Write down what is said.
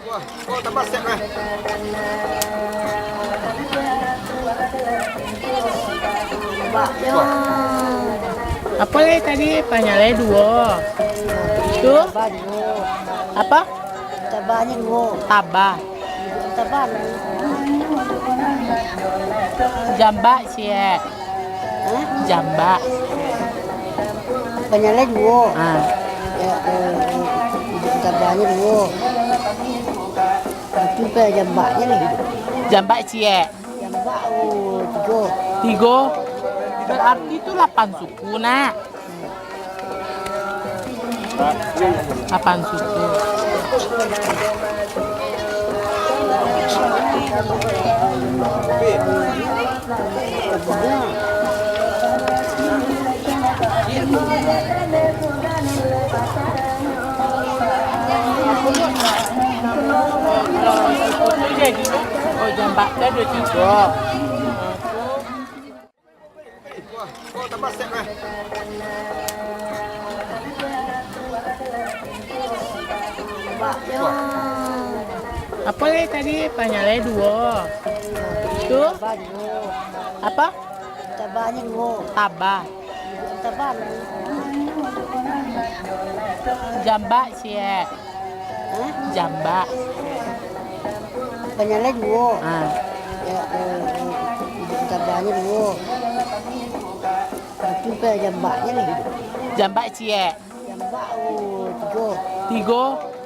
Wah, oh tambah set lah. Apa lagi tadi? Panyalnya dua. Tuh? Apa? Tabahnya dua. Tabah. Tabah. Jambak sih ya. Jambak. Banyaknya dua. Ah. Ya, tabahnya dua. Itu ke jambaknya nih. Jambak sih ya. Jambak tiga. Tiga. Berarti itu 8 suku nak. 8 suku. Oh jambaknya ada 3. Wah, oh tambah set lah. Apa lagi tadi? Panyalnya dua. Tuh? Apa? Tabahnya dua. Tabah. Tabah. Jambak sih ya. Jambak. Banyaknya dua. Ah. Ya, tabahnya dua. Itu ke jambaknya nih. Jambak sih ya. Jambak tiga. 3.